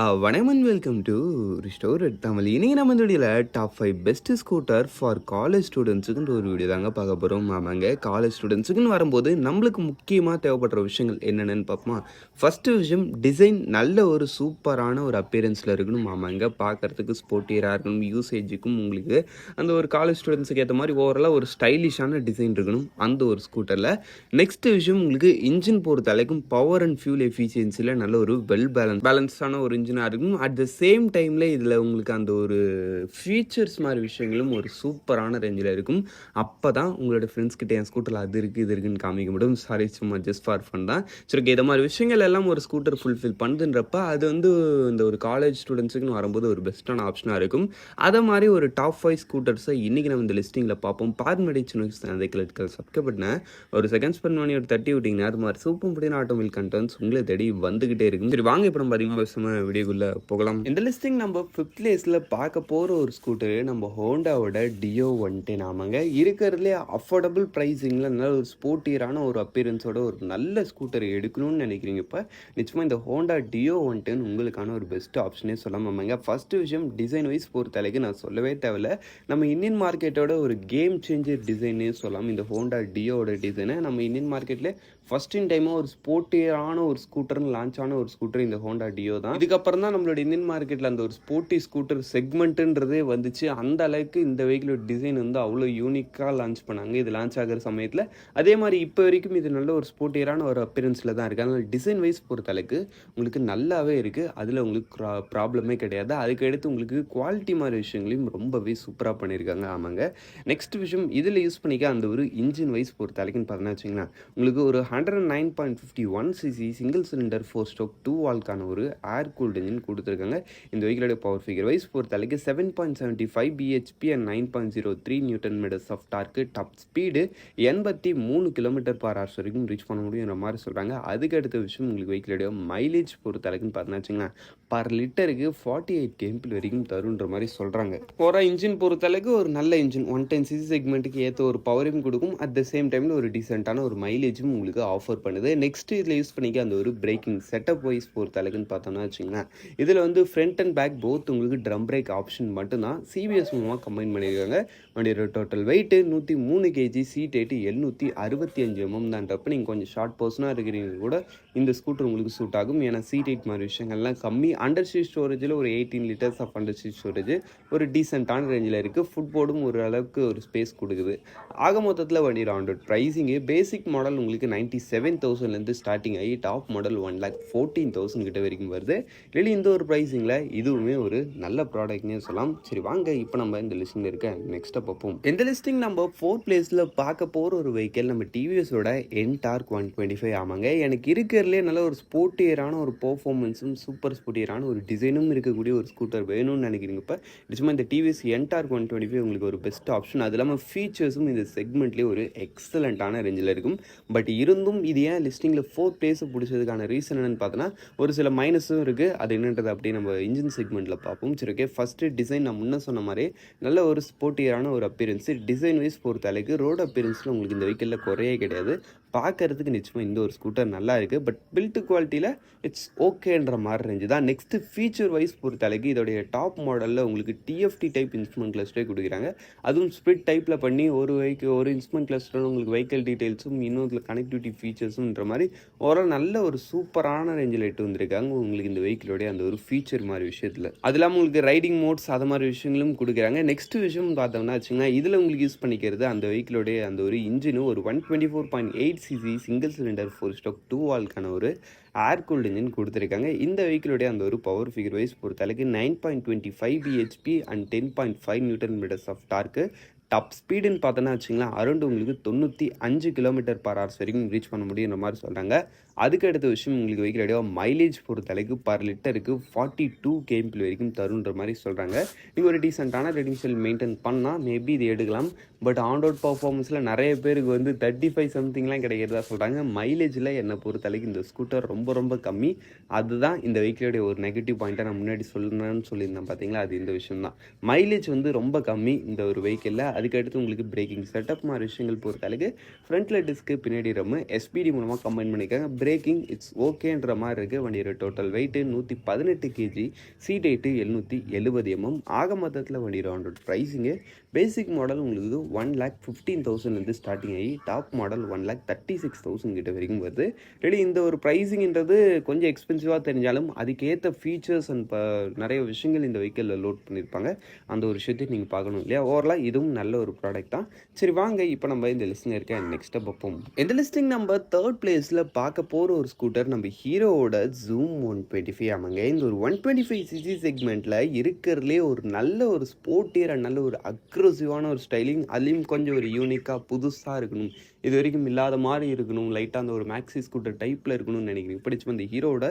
வணக்கம் and welcome to restore Tamil. இன்றைக்கி நம்ம இந்த வீடியோவில் top 5 best scooter for college ஸ்டூடெண்ட்ஸுக்குன்ற ஒரு வீடியோ தாங்க பார்க்க போகிறோம். ஆமாங்க, காலேஜ் ஸ்டூடெண்ட்ஸுக்குன்னு வரும்போது நம்மளுக்கு முக்கியமாக தேவைப்படுற விஷயங்கள் என்னென்னு பார்ப்போமா. ஃபஸ்ட்டு விஷயம், டிசைன் நல்ல ஒரு சூப்பரான ஒரு அப்பியரன்ஸில் இருக்கணும். ஆமாங்க, பார்க்குறதுக்கு ஸ்போர்ட்டியராக இருக்கணும். யூசேஜுக்கும் உங்களுக்கு அந்த ஒரு காலேஜ் ஸ்டூடெண்ட்ஸுக்கு ஏற்ற மாதிரி ஓவராலாக ஒரு ஸ்டைலிஷான டிசைன் இருக்கணும் அந்த ஒரு ஸ்கூட்டரில். நெக்ஸ்ட்டு விஷயம், உங்களுக்கு இன்ஜின் பொறுத்த அளவுக்கும் பவர் அண்ட் ஃபியூல் எஃபிஷியன்சியில் நல்ல ஒரு பேலன்ஸான ஒரு இன்ஜினாக இருக்கும். அட் த சேம் டைமில் இதில் உங்களுக்கு அந்த ஒரு ஃபீச்சர்ஸ் மாதிரி விஷயங்களும் ஒரு சூப்பரான ரேஞ்சில் இருக்கும். அப்போ தான் உங்களோட ஃப்ரெண்ட்ஸ் கிட்டே என் ஸ்கூட்டரில் அது இருக்குது இது இருக்குன்னு காமிக்க முடியும். சாரி, சும்மா ஜஸ்ட் ஃபார் ஃபன் தான். சரி, இதை மாதிரி விஷயங்கள் எல்லாம் ஒரு ஸ்கூட்டர் ஃபுல்ஃபில் பண்ணுதுன்றப்ப அது வந்து இந்த ஒரு காலேஜ் ஸ்டூடெண்ட்ஸுக்குன்னு வரும்போது ஒரு பெஸ்ட்டான ஆப்ஷனாக இருக்கும். அதை மாதிரி ஒரு டாப் 5 ஸ்கூட்டர்ஸை இன்றைக்கி நம்ம இந்த லிஸ்டிங்கில் பார்ப்போம். அதை கிளட்கள் சப்ஸ்கிரைப் பண்ண ஒரு செகண்ட்ஸ் பண்ணி ஒரு தட்டி விட்டிங்கன்னா அது மாதிரி சூப்பர் முடியான ஆட்டோமொபைல் கண்டென்ட்ஸ் உங்களை தேடி வந்துகிட்டே இருக்கும். சரி, வாங்க இப்போ நம்ம அதிகமாக வீடியோக்குள்ளே போகலாம். இந்த லிஸ்டிங் நம்ம 5th பிளேஸில் பார்க்க போகிற ஒரு ஸ்கூட்டரு நம்ம ஹோண்டாவோட டியோ 110. ஆமாங்க, இருக்கிறதுலே அஃபோர்டபுள் ப்ரைஸிங்கில் நல்ல ஒரு ஸ்போர்ட்டியரான ஒரு அப்பியரன்ஸோட ஒரு நல்ல ஸ்கூட்டர் எடுக்கணும்னு நினைக்கிறீங்க. இப்போ நிச்சயமாக இந்த ஹோண்டா டியோ 110 உங்களுக்கான ஒரு பெஸ்ட் ஆப்ஷனே சொல்லலாம். ஆமாங்க, ஃபஸ்ட்டு விஷயம், டிசைன் வைஸ் பொறுத்தளவுக்கு நான் சொல்லவே தேவையில்ல. நம்ம இந்தியன் மார்க்கெட்டோட ஒரு கேம் சேஞ்சர் டிசைனே சொல்லலாம். இந்த ஹோண்டா டியோட டிசைனை நம்ம இந்தியன் மார்க்கெட்டில் ஃபஸ்ட் இன் டைமாக ஒரு ஸ்போர்ட்டியரான ஒரு ஸ்கூட்டர்னு லான்ச் ஆன ஒரு ஸ்கூட்டர் இந்த ஹோண்டா டியோ தான். இதுக்கப்புறம் தான் நம்மளோட இந்தியன் மார்க்கெட்டில் அந்த ஒரு ஸ்போர்ட்டி ஸ்கூட்டர் செக்மெண்ட்டுன்றதே வந்துச்சு. அந்த அளவுக்கு இந்த வெஹிக்கிளோட டிசைன் வந்து அவ்வளோ யூனிக்காக லான்ச் பண்ணாங்க இது லான்ச் ஆகிற சமயத்தில். அதே மாதிரி இப்போ வரைக்கும் இது நல்ல ஒரு ஸ்போர்ட்டியரான ஒரு அப்பியரன்ஸில் தான் இருக்குது. அதனால் டிசைன் வைஸ் பொறுத்த அளவுக்கு உங்களுக்கு நல்லாவே இருக்குது. அதில் உங்களுக்கு ப்ராப்ளமே கிடையாது. அதுக்கு அடுத்து உங்களுக்கு குவாலிட்டி மாதிரி விஷயங்களையும் ரொம்பவே சூப்பராக பண்ணியிருக்காங்க. ஆமாங்க, நெக்ஸ்ட் விஷயம், இதில் யூஸ் பண்ணிக்க அந்த ஒரு இன்ஜின் வைஸ் பொறுத்த அளவுக்குன்னு பார்த்தீங்கன்னா வச்சிங்கன்னா உங்களுக்கு ஒரு 109.51 cc சிங்கிள் சிலிண்டர் 4 ஸ்ட்ரோக் 2 வால்க்கான ஒரு ஏர் கூல்டு இன்ஜின் கொடுத்துருக்காங்க. இந்த வெஹிக்கிளோட பவர் ஃபிகர் வைஸ் பொறுத்த அளவுக்கு 7.75 bhp and 9.03 newton metres of torque. Top speed 83 km/h வரைக்கும் ரீச் பண்ண முடியுங்கிற மாதிரி சொல்கிறாங்க. அதுக்கு அடுத்த விஷயம், உங்களுக்கு வெஹிக்கிளோட மைலேஜ் பொறுத்த அளவுக்குன்னு பார்த்தீங்கன்னா வச்சிங்கன்னா பர் லிட்டருக்கு 48 km வரைக்கும் தருன்ற மாதிரி சொல்கிறாங்க. போகிற இன்ஜின் பொறுத்த அளவுக்கு ஒரு நல்ல இன்ஜின் 110 cc செக்மெண்ட்டுக்கு ஏற்ற ஒரு பவரையும் கொடுக்கும். அட் த சேம் டைமில் ஒரு டீசெண்டான ஒரு மைலேஜும் உங்களுக்கு ஆஃபர் பண்ணுது. நெக்ஸ்ட் இதில் யூஸ் பண்ணிக்க அந்த ஒரு பிரேக்கிங் செட்டப் வைஸ் பொறுத்த அளவுக்குன்னு பார்த்தோம்னா வச்சுங்களேன், இதில் வந்து ஃப்ரண்ட் அண்ட் பேக் போத் உங்களுக்கு ட்ரம் பிரேக் ஆப்ஷன் மட்டும்தான் சிபிஎஸ் மூலமாக கம்பைன் பண்ணியிருக்காங்க. வண்டியோட total weight 103 kg, seat height 765 mm தான்றப்ப நீங்கள் கொஞ்சம் ஷார்ட் பர்சனாக இருக்கிறீங்க கூட இந்த ஸ்கூட்டர் உங்களுக்கு சூட் ஆகும். ஏன்னா சீட் ஹைட் மாதிரி விஷயங்கள்லாம் கம்மி. அண்டர் சீட் ஸ்டோரேஜில் ஒரு 18 லிட்டர்ஸ் ஆஃப் அண்டர் சீட் ஸ்டோரேஜ் ஒரு டீசெண்டான ரேஞ்சில் இருக்குது. ஃபுட் போர்டும் ஒரு அளவுக்கு ஒரு ஸ்பேஸ் கொடுக்குது. ஆக மொத்தத்தில் வண்டியோட ஆண்ட்ராய்ட் ப்ரைஸிங்கு பேசிக் மாடல் உங்களுக்கு 97,000 ஸ்டார்டிங் ஆகி டாப் மாடல் 1,14,000 கிட்ட வரைக்கும் வருது. இல்லை இந்த ஒரு ப்ரைஸிங்கில் இதுவுமே ஒரு நல்ல ப்ராடக்ட்னே சொல்லலாம். சரி, வாங்க இப்போ நம்ம இந்த லிஸ்டில் இருக்க நெக்ஸ்ட்டை பார்ப்போம். இந்த லிஸ்டிங் நம்ம 4th பிளேஸில் பார்க்க போகிற ஒரு வெஹிக்கிள் நம்ம டிவிஎஸோட என்டார்க் 125. ஆமாங்க, எனக்கு இருக்கிறதுலே நல்ல ஒரு ஸ்போர்ட்டியரான ஒரு பர்ஃபார்மன்ஸும் சூப்பர் ஸ்போர்ட்டியரான ஒரு டிசைனும் இருக்கக்கூடிய ஒரு ஸ்கூட்டர் வேணும்னு நினைக்கிறீங்க. இப்போ நிச்சயமாக இந்த டிவிஎஸ் என்டார்க் 125 உங்களுக்கு ஒரு பெஸ்ட் ஆப்ஷன். அது இல்லாமல் ஃபீச்சர்ஸும் இந்த செக்மெண்ட்லேயே ஒரு எக்ஸலண்ட்டான ரேஞ்சில் இருக்கும். பட் இருந்தும் இது ஏன் லிஸ்டிங்கில் 4th பிளேஸை பிடிச்சதுக்கான ரீசன் என்னென்னு பார்த்தோன்னா ஒரு சில மைனஸும் இருக்குது. அது என்னன்றது அப்படியே நம்ம இன்ஜின் செக்மெண்ட்டில் பார்ப்போம். சரி, ஓகே. ஃபஸ்ட்டு டிசைன் நான் முன்னே சொன்ன மாதிரி நல்ல ஒரு ஸ்போர்ட்டியரான ஒரு அப்பியரன்ஸு. டிசைன் வைஸ் பொறுத்த அளவுக்கு ரோடு அப்பியரன்ஸில் உங்களுக்கு இந்த வெஹிக்கிளில் குறையே கிடையாது. பார்க்கறதுக்கு நிச்சயமாக இந்த ஒரு ஸ்கூட்டர் நல்லா இருக்குது. பட் பில்ட் குவாலிட்டியில் இட்ஸ் ஓகேன்ற மாதிரி ரேஞ்சு தான். நெக்ஸ்ட்டு ஃபீச்சர் வைஸ் பொறுத்த அளவுக்கு இதோடைய டாப் மாடலில் உங்களுக்கு டிஎஃப்டி டைப் இன்ஸ்ட்ருமெண்ட் கிளஸ்டரே கொடுக்குறாங்க. அதுவும் ஸ்பிட் டைப்பில் பண்ணி ஒரு இன்ஸ்ட்ருமெண்ட் கிளஸ்டர் உங்களுக்கு வெஹிக்கல் டீட்டெயில்ஸும் இன்னொரு கனெக்டிவிட்டி ஃபீச்சர்ஸுன்ற மாதிரி ஓவரால் நல்ல ஒரு சூப்பரான ரேஞ்சில் எட்டு வந்திருக்காங்க உங்களுக்கு இந்த வெஹிக்கிளோடைய அந்த ஒரு ஃபீச்சர் மாதிரி விஷயத்தில். அது இல்லாமல் உங்களுக்கு ரைடிங் மோட்ஸ் அது மாதிரி விஷயங்களும் கொடுக்குறாங்க. நெக்ஸ்ட் விஷயம் பார்த்தோம்னா வச்சுங்கன்னா இதில் உங்களுக்கு யூஸ் பண்ணிக்கிறது அந்த வெஹிக்கிளோடைய அந்த ஒரு இன்ஜினும் ஒரு 124.8 cc சிங்கிள் சிலிண்டர் 4 ஸ்ட்ரோக் 2 வால்க்கான ஒரு ஏர் கூல்டு இன்ஜின் கொடுத்துருக்காங்க. இந்த வெஹிக்கிளோடைய அந்த ஒரு பவர் ஃபிகர் வைஸ் பொறுத்த அளவுக்கு 9.25 bhp and 10.5 newton metres of torque. Top ஸ்பீடுன்னு பார்த்தோன்னா வச்சிங்களேன் அரௌண்ட் உங்களுக்கு 95 km/h வரைக்கும் ரீச் பண்ண முடியுன்ற மாதிரி சொல்கிறாங்க. அதுக்கு அடுத்த விஷயம், உங்களுக்கு வெஹிக்கிளோட மைலேஜ் பொறுத்த அளவுக்கு பர் லிட்டருக்கு 42 km வரைக்கும் தருன்ற மாதிரி சொல்கிறாங்க. நீங்கள் ஒரு டீசெண்டான ரெடிங்ஷியல் மெயின்டைன் பண்ணால் மேபி இது எடுக்கலாம். பட் ஆன் ரோட் பர்ஃபார்மன்ஸில் நிறைய பேருக்கு வந்து 35 சம்திங்லாம் கிடைக்கிறதா சொல்கிறாங்க. மைலேஜில் என்னை பொறுத்த அளவுக்கு இந்த ஸ்கூட்டர் ரொம்ப ரொம்ப கம்மி. அதுதான் இந்த வெஹிக்கிளோடைய ஒரு நெகட்டிவ் பாயிண்ட்டை நான் முன்னாடி சொல்லணும்னு சொல்லியிருந்தேன் பார்த்தீங்களா, அது இந்த விஷயம் தான். மைலேஜ் வந்து ரொம்ப கம்மி இந்த ஒரு வெஹிக்கிளில். அதுக்கடுத்து உங்களுக்கு பிரேக்கிங் செட்டப் மாதிரி விஷயங்கள் பொறுத்தளவுக்கு ஃப்ரண்ட்டில் டிஸ்க்கு பின்னாடி ரம்மு எஸ்பிடி மூலமாக கம்பைன் பண்ணியிருக்காங்க. பிரேக்கிங் இட்ஸ் ஓகேன்ற மாதிரி இருக்குது. வண்டியோட total weight 118 KG, seat height 770 mm. ஆக மொத்தத்தில் வண்டியோட on road pricing basic model உங்களுக்கு 1,15,000 ஸ்டார்டிங் ஆகி டாப் மாடல் 1,36,000 கிட்ட வரைக்கும் வருது. ரெடி இந்த ஒரு ப்ரைஸிங்ன்றது கொஞ்சம் எக்ஸ்பென்சிவாக தெரிஞ்சாலும் அதுக்கேற்ற ஃபீச்சர்ஸ் அண்ட் நிறைய விஷயங்கள் இந்த வெஹிக்கிளில் லோட் பண்ணியிருப்பாங்க. அந்த ஒரு விஷயத்தையும் நீங்கள் பார்க்கணும் இல்லையா? ஓவரலாக இதுவும் நல்ல ஒரு ப்ராடக்ட் தான். சரி வாங்க இப்போ நம்ம இந்த லிஸ்ட்டில் இருக்க நெக்ஸ்ட்டை பார்ப்போம். இந்த லிஸ்டிங் நம்ம 3rd பிளேஸில் பார்க்க போகிற ஒரு ஸ்கூட்டர் நம்ம ஹீரோவோட ஜூம் 125 ஆமாங்க. இந்த ஒரு 125cc செக்மெண்ட்டில் இருக்கிறதுலே ஒரு நல்ல ஒரு ஸ்போர்ட்டியர் அண்ட் நல்ல ஒரு அக்ரெசிவான ஒரு ஸ்டைலிங், அதுலேயும் கொஞ்சம் ஒரு யூனிக்காக புதுசாக இருக்கணும், இது வரைக்கும் இல்லாத மாதிரி இருக்கணும், லைட்டாக அந்த ஒரு மேக்ஸி ஸ்கூட்டர் டைப்பில் இருக்கணும்னு நினைக்கிறேன். பிடிச்சி வந்து ஹீரோட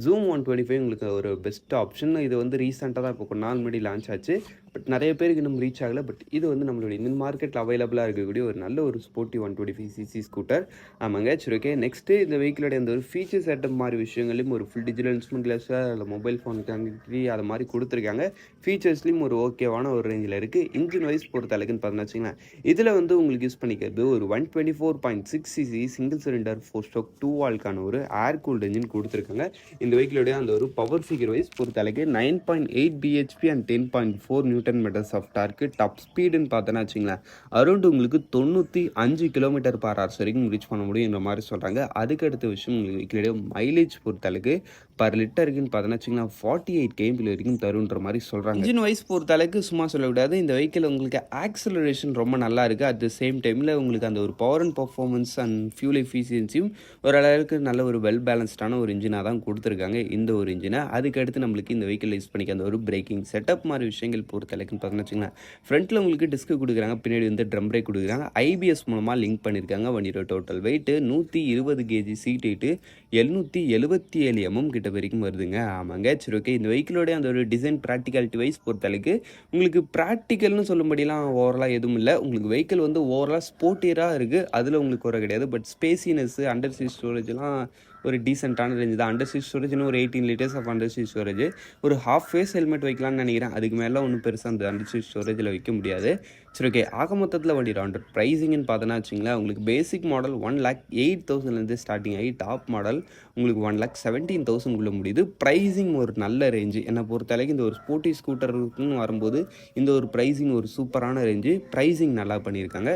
ஜூம் 125 உங்களுக்கு ஒரு பெஸ்ட் ஆப்ஷன். இது வந்து ரீசெண்டாக தான் இப்போ கொஞ்ச நாள் முன்னாடி லான்ச் ஆச்சு. பட் நிறைய பேருக்கு இன்னும் ரீச் ஆகலை. பட் இது வந்து நம்மளுடைய இந்த மார்க்கெட்டில் அவைலபிளாக இருக்கக்கூடிய ஒரு நல்ல ஒரு ஸ்போர்ட்டி 125cc ஸ்கூட்டர் ஆமாங்க. சரி ஓகே, நெக்ஸ்ட்டு இந்த வெஹிக்கிளோட அந்த ஒரு ஃபீச்சர் செட்டப் மாதிரி விஷயங்களையும் ஒரு ஃபுல் டிஜிட்டல் இன்ஸ்ட்ருமெண்ட் கிளாஸில் அதில் மொபைல் ஃபோன் கனெக்டிவிட்டி அது மாதிரி கொடுத்துருக்காங்க. ஃபீச்சர்ஸ்லேயும் ஒரு ஓகேவான ஒரு ரேஞ்சில் இருக்குது. இன்ஜின் வைஸ் பொறுத்த அளவுக்குன்னு பார்த்தீங்கன்னா வச்சுங்களேன், இதில் வந்து உங்களுக்கு யூஸ் பண்ணிக்கிறது ஒரு 124.6cc சிங்கிள் சிலிண்டர் 4-stroke 2 வால்க்கான ஒரு ஏர் கூல்டு இன்ஜின் கொடுத்துருக்காங்க. இந்த வெஹிக்கிளோடைய அந்த ஒரு பவர் ஃபிகர் வைஸ் பொறுத்த அளவுக்கு 9.8 bhp and 10.4 Nm of torque. Top ஸ்பீடுன்னு பார்த்தோன்னா வச்சுங்களேன், அரௌண்ட் உங்களுக்கு 95 km/h வரைக்கும் ரீச் பண்ண முடியுன்ற மாதிரி சொல்கிறாங்க. அதுக்கு அடுத்த விஷயம் உங்களுக்கு வெஹிக்கிளோடைய மைலேஜ் பொறுத்த அளவுக்கு பர் லிட்டருக்குன்னு பார்த்தோன்னா வச்சுங்களேன் 48 km வரைக்கும் தருன்ற மாதிரி சொல்கிறாங்க. இன்ஜின் வைஸ் பொறுத்த அளவுக்கு சும்மா சொல்லக்கூடாது. இந்த வெஹிக்கிள் உங்களுக்கு ஆக்சலரேஷன் ரொம்ப நல்லா இருக்குது. அட் த சேம் டைமில் உங்களுக்கு அந்த ஒரு power and performance and fuel எஃபிஷியன்சியும் ஓரளவுக்கு நல்ல ஒரு வெல் பேலன்ஸ்டான ஒரு இன்ஜினாக தான் கொடுத்துருக்காங்க இந்த ஒரு இன்ஜினை. அதுக்கடுத்து நம்மளுக்கு இந்த வெஹிக்கிள் யூஸ் பண்ணிக்க அந்த ஒரு பிரேக்கிங் செட்டப் மாதிரி விஷயங்கள் பொறுத்த அளவுக்குன்னு பார்த்தோன்னா வச்சுங்களேன், ஃப்ரண்ட்டில் உங்களுக்கு டிஸ்க்கு கொடுக்குறாங்க, பின்னாடி வந்து ட்ரம் பிரேக் கொடுக்குறாங்க, ஐபிஎஸ் மூலமாக லிங்க் பண்ணியிருக்காங்க. வண்டியோட total weight 120 KG, seat height 777 mm கிட்ட வரைக்கும் வருதுங்க. ஆமாங்க. சரி ஓகே, இந்த வெஹிக்கிளோடைய அந்த ஒரு டிசைன் ப்ராக்டிகாலிட்டி வைஸ் பொறுத்த அளவுக்கு உங்களுக்கு ப்ராக்டிக்கல்னு சொல்லும்படியெல்லாம் ஓவராலாக எதுவும் இல்லை. உங்களுக்கு வெஹிக்கிள் வந்து ஓவராலாக ஸ்போர்ட்டியராக இருக்குது, அதில் உங்களுக்கு குறை கிடையாது. பட் ஸ்பேசினஸ்ஸு அண்டர் சீட் ஸ்டோரேஜ்லாம் ஒரு டீசெண்டான ரேஞ்ச் தான். அண்டர் சீட் ஸ்டோரேஜ்னு ஒரு 18 liters of under seat storage, ஒரு ஹாஃப் ஃபேஸ் ஹெல்மெட் வைக்கலாம்னு நினைக்கிறேன். அதுக்கு மேலே ஒன்றும் பெருசாக அந்த அண்டர் சீட் ஸ்டோரேஜில் வைக்க முடியாது. சரி ஓகே, ஆக மொத்தத்தில் வண்டி ஆண்டர் ப்ரைஸிங்னு பார்த்தோன்னா வச்சுங்களேன், உங்களுக்கு பேசிக் மாடல் 1,08,000 ஸ்டார்டிங் ஆகி டாப் மாடல் உங்களுக்கு 1,17,000 முடியுது. ப்ரைஸிங் ஒரு நல்ல ரேஞ்சு என்னை பொறுத்தளவுக்கு. இந்த ஒரு ஸ்போர்ட்டி ஸ்கூட்டருக்குன்னு வரும்போது இந்த ஒரு ப்ரைஸிங் ஒரு சூப்பரான ரேஞ்சு, ப்ரைஸிங் நல்லா பண்ணியிருக்காங்க.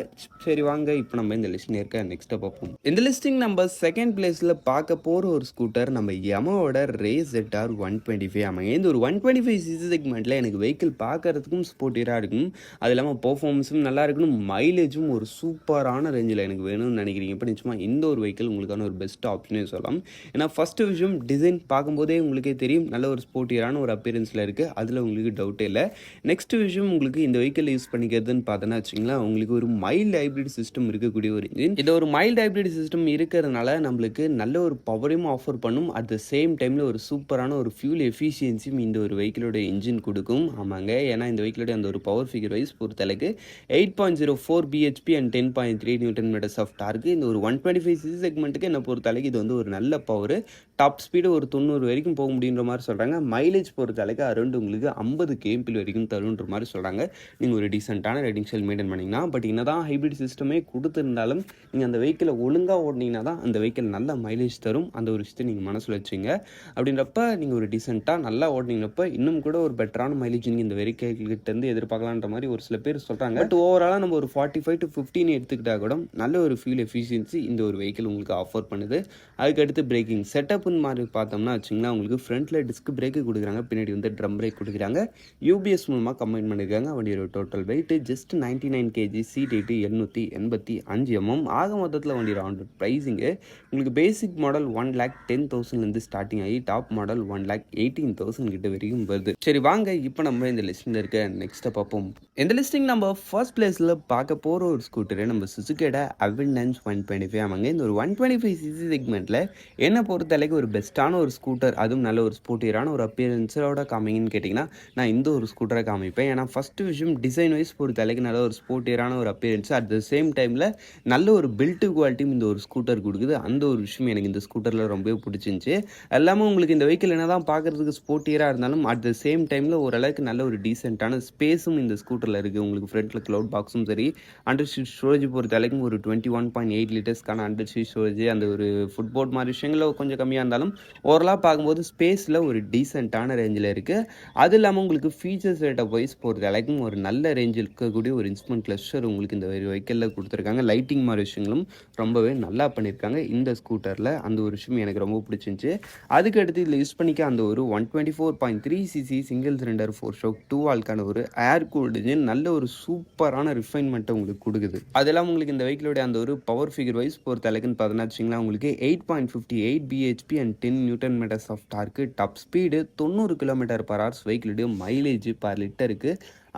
சரி வாங்க இப்போ நம்ம இந்த லிஸ்ட்டில் இருக்க நெக்ஸ்ட்டை பார்ப்போம். இந்த லிஸ்டிங் நம்ம 2nd பிளேஸில் பார்க்க போகிற ஒரு ஸ்கூட்டர் நம்ம யமாவோட ரேஸ் ZR 125 ஆமாங்க. இந்த ஒரு 125cc செக்மெண்ட்டில் எனக்கு வெஹிக்கிள் பார்க்கறதுக்கும் ஸ்போர்ட்டியராக இருக்கும், அது இல்லாமல் பர்ஃபார்மன்ஸும் நல்லா இருக்கணும், மைலேஜும் ஒரு சூப்பரான ரேஞ்சில் எனக்கு வேணும்னு நினைக்கிறீங்க இப்போ நிச்சயமாக இந்த ஒரு வெஹிக்கிள் உங்களுக்கான ஒரு பெஸ்ட் ஆப்ஷனே சொல்லலாம். ஏன்னா ஃபஸ்ட்டு விஷயம் டிசைன் பார்க்கும்போதே உங்களுக்கே தெரியும் நல்ல ஒரு ஸ்போர்ட்டியரான ஒரு அப்பியரன்ஸில் இருக்குது, அதில் உங்களுக்கு டவுட்டே இல்லை. நெக்ஸ்ட் விஷயம் உங்களுக்கு இந்த வெஹிக்கிள் யூஸ் பண்ணிக்கிறதுன்னு பார்த்தோன்னா வச்சிங்களேன், உங்களுக்கு ஒரு மைல்டு ஹைப்ரிட் சிஸ்டம் இருக்கக்கூடிய ஒரு இன்ஜின். இது ஒரு மைல்டு ஹைப்ரிட் சிஸ்டம் இருக்கிறதுனால நம்மளுக்கு நல்ல ஒரு பவரையும் ஆஃபர் பண்ணும், அட் த சேம் டைமில் ஒரு சூப்பரான ஒரு ஃபியூல் எஃபிஷியன்சியும் இந்த ஒரு வெஹிக்கிளோட இன்ஜின் கொடுக்கும். ஆமாங்க, ஏன்னா இந்த வெஹிக்கிளோட அந்த ஒரு பவர் ஃபிகர் வைஸ் பொறுத்தளவுக்கு 8.04 bhp and 10.3 Nm of torque. இந்த ஒரு 125cc செக்மெண்ட்டுக்கு என்னை பொறுத்தளவுக்கு இது வந்து ஒரு நல்ல பவர். டாப் ஸ்பீடு ஒரு 90 வரைக்கும் போக முடியுன்ற மாதிரி சொல்கிறாங்க. மைலேஜ் பொறுத்தளவுக்கு அரௌண்ட் உங்களுக்கு 50 km வரைக்கும் தருன்ற மாதிரி சொல்கிறாங்க. நீங்கள் ஒரு டீசெண்டான ரைடிங் ஸ்டைல் மெயின்டைன் பண்ணிங்கன்னா. பட் என்ன தான் ஹைப்ரிட் சிஸ்டமே கொடுத்துருந்தாலும் நீங்கள் அந்த வெஹிக்கிளை ஒழுங்காக ஓடினீங்கன்னா தான் அந்த வெஹிக்கிள் நல்ல மைலேஜ் தரும். அந்த ஒரு விஷயத்தை நீங்கள் மனசில் வச்சுங்க. அப்படின்றப்ப நீங்கள் ஒரு டீசெண்டாக நல்லா ஓடினீங்கப்ப இன்னும் கூட ஒரு பெட்டரான மைலேஜ் நீங்கள் இந்த வெஹிக்கிள்கிட்டேருந்து எதிர்பார்க்கலான்ற மாதிரி ஒரு சில பேர் சொல்கிறாங்க. பட் ஓவராலாக நம்ம ஒரு 45 to 50 எடுத்துக்கிட்டால் கூட நல்ல ஒரு ஃபியூல் எஃபிஷியன்சி இந்த ஒரு வெஹிக்கிள் உங்களுக்கு ஆஃபர் பண்ணுது. அதுக்கடுத்து பிரேக்கிங் செட்டப்னு மாதிரி பார்த்தோம்னா வச்சுங்களா, உங்களுக்கு ஃப்ரண்ட்டில் டிஸ்க் பிரேக்கு கொடுக்குறாங்க, பின்னாடி வந்து ட்ரம் பிரேக் கொடுக்குறாங்க, யூபிஎஸ் மூலமாக கம்பைன் பண்ணியிருக்காங்க. வண்டியோட total weight just 99 kg, seat height 785 mm. ஆக மொத்தத்தில் வண்டியோட ஆன் ப்ரைஸிங்கு உங்களுக்கு பேசிக் மாடல் 1,10,000 ஸ்டார்டிங் ஆகி டாப் மாடல் 1,18,000 கிட்ட வரைக்கும் வருது. சரி வாங்க இப்போ நம்ம இந்த லிஸ்ட்டில் இருக்க நெக்ஸ்ட்டை பார்ப்போம். இந்த லிஸ்டிங் நம்ம ஃபர்ஸ்ட் பிளேஸில் பார்க்க போகிற ஒரு ஸ்கூட்டரு நம்ம சுசுகியோட அவினன்ஸ் 125 ஆமாங்க. இந்த ஒரு 125cc செக்மெண்ட்டில் என்ன பொறுத்தளவுக்கு பட்ஜெட்டுக்கு ஒரு பெஸ்ட்டான ஒரு ஸ்கூட்டர், அதுவும் நல்ல ஒரு ஸ்போர்ட்டியரான ஒரு அப்பியரன்ஸோட காமிங்கன்னு கேட்டிங்கன்னா, நான் இந்த ஒரு ஸ்கூட்டரை காமிப்பேன். ஏன்னா ஃபஸ்ட்டு விஷயம் டிசைன் வைஸ் பொறுத்தளவுக்கு நல்ல ஒரு ஸ்போர்ட்டியரான ஒரு அப்பியரன்ஸ், அட் த சேம் டைமில் நல்ல ஒரு பில்ட் குவாலிட்டியும் இந்த ஒரு ஸ்கூட்டர் கொடுக்குது. அந்த ஒரு விஷயம் எனக்கு இந்த ஸ்கூட்டரில் ரொம்பவே பிடிச்சிருந்துச்சி. எல்லாமே உங்களுக்கு இந்த வெஹிக்கிள் என்ன தான் பார்க்குறதுக்கு ஸ்போர்ட்டியராக இருந்தாலும் அட் த சேம் டைமில் ஓரளவுக்கு நல்ல ஒரு டீசென்ட்டான ஸ்பேஸும் இந்த ஸ்கூட்டரில் இருக்குது. உங்களுக்கு ஃப்ரண்ட்டில் க்ளவுட் பாக்ஸும் சரி, அண்டர் சீட் ஸ்டோரேஜ் பொறுத்தளவுக்கு ஒரு 21.8 லிட்டர்ஸ்க்கான அண்டர் சீட் ஸ்டோரேஜ், அந்த ஒரு ஃபுட்போர்ட் மாதிரி விஷயங்களில் கொஞ்சம் கம்மியாக இருந்தாலும் ஓவரலாக பார்க்கும்போது ஸ்பேஸில் ஒரு டீசென்ட்டான ரேஞ்சில் இருக்குது. அது இல்லாமல் உங்களுக்கு ஃபீச்சர்ஸ் ரேட்டை வைஸ் பொறுத்த அளவுக்கும் ஒரு நல்ல ரேஞ்சில் இருக்கக்கூடிய ஒரு இன்ஸ்ட்ருமெண்ட் கிளஸ்டர் உங்களுக்கு இந்த வெஹிக்கிளில் கொடுத்துருக்காங்க. லைட்டிங் மாதிரி விஷயங்களும் ரொம்பவே நல்லா பண்ணியிருக்காங்க இந்த ஸ்கூட்டரில். அந்த ஒரு விஷயம் எனக்கு ரொம்ப பிடிச்சிருந்துச்சி. அதுக்கடுத்து இதில் யூஸ் பண்ணிக்க அந்த ஒரு 124.3 சிசி சிங்கிள் சிலிண்டர் 4 ஸ்ட்ரோக் 2 வால்க்கான ஒரு ஏர் கூல்டு இன்ஜின் நல்ல ஒரு சூப்பரான ரிஃபைன்மெண்ட்டை உங்களுக்கு கொடுக்குது. அதெல்லாம் உங்களுக்கு இந்த வெஹிக்கிளோட அந்த ஒரு பவர் ஃபிகர் வைஸ் பொறுத்த அளவுக்குன்னு பார்த்தீங்கன்னா உங்களுக்கு 8.58 BHP and 10 newton metres of torque, top speed 90 km/h வெஹிக்கிளுடைய மைலேஜ் பர் லிட்டருக்கு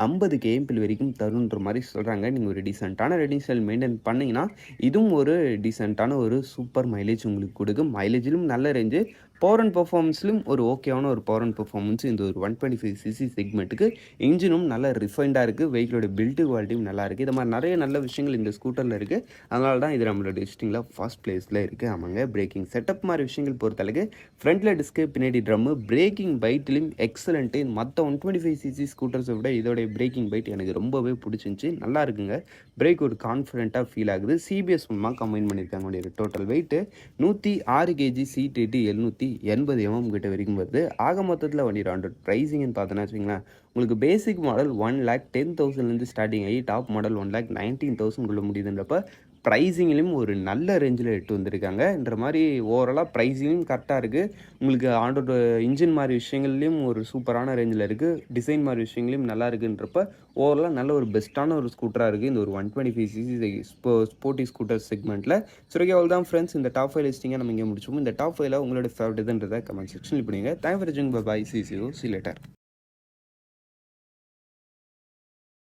50 kmpl வரைக்கும் தருன்ற மாதிரி சொல்கிறாங்க. நீங்கள் ஒரு டீசெண்டான ரைடிங் ஸ்டைல் மெயின்டைன் பண்ணிங்கன்னா இதுவும் ஒரு டீசெண்டான ஒரு சூப்பர் மைலேஜ் உங்களுக்கு கொடுக்கும். மைலேஜிலும் நல்ல ரேஞ்சு, பவர் அண்ட் பெர்ஃபார்மன்ஸ்லையும் ஒரு ஓகேவான ஒரு பவர் அண்ட் பெர்ஃபார்மன்ஸ் இந்த ஒரு 125 சிசி செக்மெண்ட்டுக்கு. இன்ஜினும் நல்லா ரிஃபைண்டாக இருக்குது, வெஹிக்கிளோட பில்டு குவாலிட்டியும் நல்லா இருக்குது. இது மாதிரி நிறைய நல்ல விஷயங்கள் இந்த ஸ்கூட்டரில் இருக்குது. அதனால தான் இது நம்மளோட லிஸ்டிங்கில் ஃபர்ஸ்ட் பிளேஸில் இருக்குது. ஆமாங்க, பிரேக்கிங் செட்டப் மாதிரி விஷயங்கள் பொறுத்தளவுக்கு ஃப்ரண்ட்டில் டிஸ்க்கு, பின்னாடி ட்ரம்மு, பிரேக்கிங் பைட்லையும் எக்ஸலண்ட்டு. மற்ற 125 சிசி ஸ்கூட்டர்ஸை விட இதோடைய பிரேக்கிங் பைட் எனக்கு ரொம்பவே பிடிச்சிருந்துச்சி. நல்லா இருக்குங்க, பிரேக் ஒரு கான்ஃபிடென்ட்டாக ஃபீல் ஆகுது. சிபிஎஸ் மூலமாக கம்பைன் பண்ணியிருக்காங்க. உடைய total weight 106 kg, seat weight 780 mm கிட்ட வரைக்கும் வருது. ஆக மொத்தத்தில் வண்டியோட அந்த ப்ரைஸிங்னு பார்த்தோன்னா வச்சுங்களேன், உங்களுக்கு பேசிக் மாடல் 1,10,000 ஸ்டார்டிங் ஆகி டாப் மாடல் 1,19,000 முடியுதுன்றப்ப ப்ரைஸிங்லேயும் ஒரு நல்ல ரேஞ்சில் எட்டு வந்திருக்காங்கன்ற மாதிரி ஓவராலாக ப்ரைஸிங்கும் கரெக்டாக இருக்குது. உங்களுக்கு ஆண்டோட இன்ஜின் மாதிரி விஷயங்கள்லையும் ஒரு சூப்பரான ரேஞ்சில் இருக்குது. டிசைன் மாதிரி விஷயங்களையும் நல்லா இருக்குன்றப்ப ஓவராலாக நல்ல ஒரு பெஸ்ட்டான ஒரு ஸ்கூட்டராக இருக்குது இந்த ஒரு 125 சிசி ஸ்போர்ட்டி ஸ்கூட்டர் செக்மெண்ட்டில். சரி, அவ்வளோ தான் ஃப்ரெண்ட்ஸ், இந்த டாப் 5 லிஸ்டிங்கை நம்ம இங்கே முடிச்சோம். இந்த டாப் 5ல உங்களோட ஃபேவரட் எதுன்றதை கமெண்ட் செக்ஷனில் பண்ணுங்க. தேங்க் ஃபார் வாட்சிங். Bye, see you, see you later.